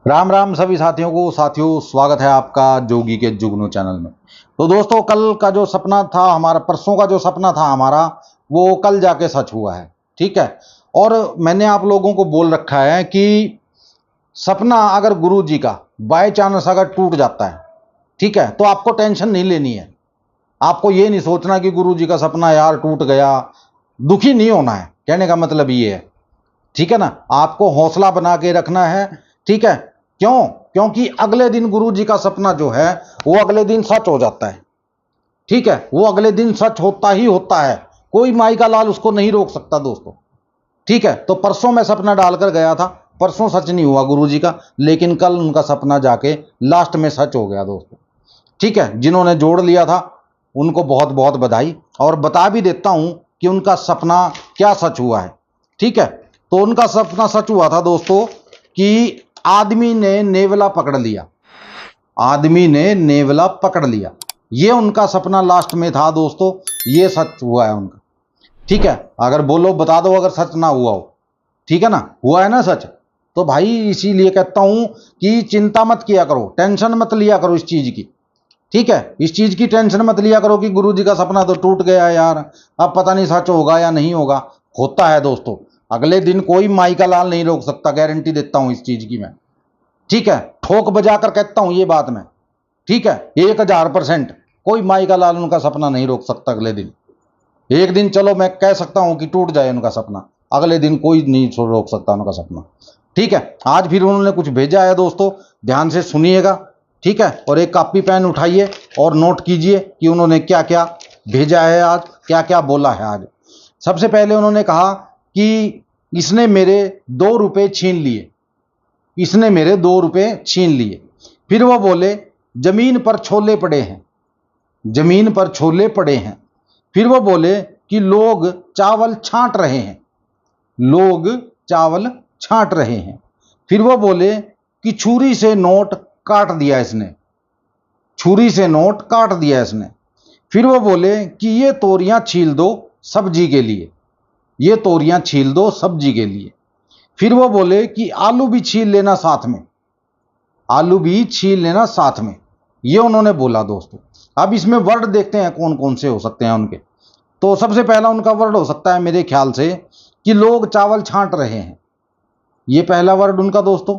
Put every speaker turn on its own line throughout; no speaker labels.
राम राम सभी साथियों को। साथियों, स्वागत है आपका जोगी के जुगनू चैनल में। तो दोस्तों, कल का जो सपना था हमारा, परसों का जो सपना था हमारा, वो कल जाके सच हुआ है। ठीक है। और मैंने आप लोगों को बोल रखा है कि सपना अगर गुरु जी का बाय चांस अगर टूट जाता है, ठीक है, तो आपको टेंशन नहीं लेनी है। आपको ये नहीं सोचना कि गुरु जी का सपना यार टूट गया, दुखी नहीं होना है। कहने का मतलब ये है, ठीक है ना। आपको हौसला बना के रखना है। ठीक है। क्यों? क्योंकि अगले दिन गुरु जी का सपना जो है वो अगले दिन सच हो जाता है। ठीक है, वो अगले दिन सच होता ही होता है। कोई माई का लाल उसको नहीं रोक सकता दोस्तों। ठीक है। तो परसों मैं सपना डालकर गया था, परसों सच नहीं हुआ गुरु जी का, लेकिन कल उनका सपना जाके लास्ट में सच हो गया दोस्तों। ठीक है। जिन्होंने जोड़ लिया था उनको बहुत बहुत बधाई। और बता भी देता हूं कि उनका सपना क्या सच हुआ है। ठीक है। तो उनका सपना सच हुआ था दोस्तों कि आदमी ने नेवला पकड़ लिया। आदमी ने नेवला पकड़ लिया, ये उनका सपना लास्ट में था दोस्तों। ये सच हुआ है उनका। ठीक है। अगर बोलो बता दो अगर सच ना हुआ हो, ठीक है ना, हुआ है ना सच। तो भाई इसीलिए कहता हूं कि चिंता मत किया करो, टेंशन मत लिया करो इस चीज की। ठीक है। इस चीज की टेंशन मत लिया करो कि गुरु जी का सपना तो टूट गया यार, अब पता नहीं सच होगा या नहीं होगा। होता है दोस्तों, अगले दिन कोई माई का लाल नहीं रोक सकता, गारंटी देता हूं इस चीज की मैं। ठीक है। ठोक बजाकर कहता हूं ये बात मैं। ठीक है। 1000% कोई माई का लाल उनका सपना नहीं रोक सकता अगले दिन। एक दिन चलो मैं कह सकता हूं कि टूट जाए उनका सपना, अगले दिन कोई नहीं रोक सकता उनका सपना। ठीक है। आज फिर उन्होंने कुछ भेजा है दोस्तों, ध्यान से सुनिएगा। ठीक है। और एक कॉपी पेन उठाइए और नोट कीजिए कि उन्होंने क्या क्या भेजा है आज, क्या क्या बोला है आज। सबसे पहले उन्होंने कहा कि इसने मेरे 2 रुपए छीन लिए, इसने मेरे 2 रुपए छीन लिए। फिर वो बोले जमीन पर छोले पड़े हैं, जमीन पर छोले पड़े हैं। फिर वो बोले कि लोग चावल छांट रहे हैं, लोग चावल छांट रहे हैं। फिर वो बोले कि छुरी से नोट काट दिया इसने, छुरी से नोट काट दिया इसने। फिर वो बोले कि ये तोरियां छील दो सब्जी के लिए, ये तोरियां छील दो सब्जी के लिए। फिर वो बोले कि आलू भी छील लेना साथ में, आलू भी छील लेना साथ में। ये उन्होंने बोला दोस्तों। अब इसमें वर्ड देखते हैं कौन कौन से हो सकते हैं उनके। तो सबसे पहला उनका वर्ड हो सकता है मेरे ख्याल से कि लोग चावल छांट रहे हैं, ये पहला वर्ड उनका दोस्तों।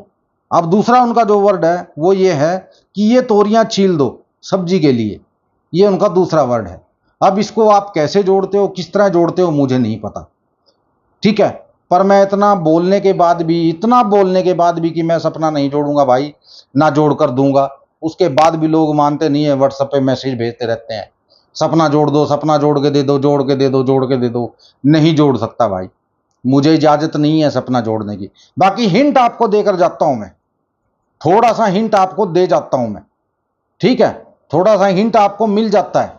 अब दूसरा उनका जो वर्ड है वो ये है कि ये तोरियां छील दो सब्जी के लिए, ये उनका दूसरा वर्ड है। अब इसको आप कैसे जोड़ते हो, किस तरह जोड़ते हो, मुझे नहीं पता। ठीक है। पर मैं इतना बोलने के बाद भी, इतना बोलने के बाद भी कि मैं सपना नहीं जोड़ूंगा भाई, ना जोड़ कर दूंगा, उसके बाद भी लोग मानते नहीं है, व्हाट्सएप पे मैसेज भेजते रहते हैं, सपना जोड़ दो, सपना जोड़ के दे दो, जोड़ के दे दो, जोड़ के दे दो। नहीं जोड़ सकता भाई, मुझे इजाजत नहीं है सपना जोड़ने की। बाकी हिंट आपको देकर जाता हूं मैं, थोड़ा सा हिंट आपको दे जाता हूं मैं। ठीक है। थोड़ा सा हिंट आपको मिल जाता है,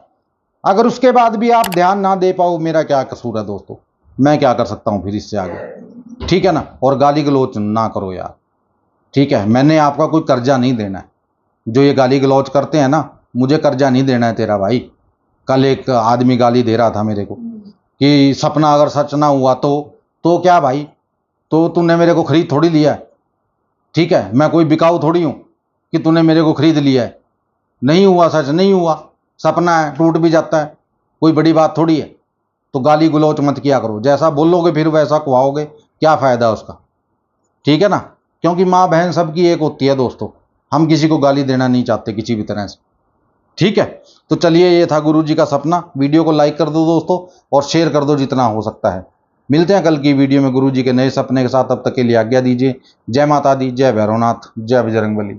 अगर उसके बाद भी आप ध्यान ना दे पाओ, मेरा क्या कसूर है दोस्तों, मैं क्या कर सकता हूं फिर इससे आगे। ठीक है ना। और गाली गलौज ना करो यार। ठीक है। मैंने आपका कोई कर्जा नहीं देना है, जो ये गाली गलौज करते हैं ना, मुझे कर्जा नहीं देना है तेरा भाई। कल एक आदमी गाली दे रहा था मेरे को कि सपना अगर सच ना हुआ तो क्या भाई, तो तूने मेरे को खरीद थोड़ी लिया है। ठीक है। मैं कोई बिकाऊ थोड़ी हूं कि तूने मेरे को खरीद लिया है। नहीं हुआ, सच नहीं हुआ, सपना है, टूट भी जाता है, कोई बड़ी बात थोड़ी है। तो गाली गलौच मत किया करो, जैसा बोलोगे फिर वैसा खुआओगे, क्या फायदा उसका। ठीक है ना। क्योंकि माँ बहन सबकी एक होती है दोस्तों, हम किसी को गाली देना नहीं चाहते किसी भी तरह से। ठीक है। तो चलिए, ये था गुरु जी का सपना। वीडियो को लाइक कर दो दोस्तों और शेयर कर दो जितना हो सकता है। मिलते हैं कल की वीडियो में गुरु जी के नए सपने के साथ, तब तक के लिए आज्ञा दीजिए। जय माता दी, जय भैरवनाथ, जय बजरंगबली।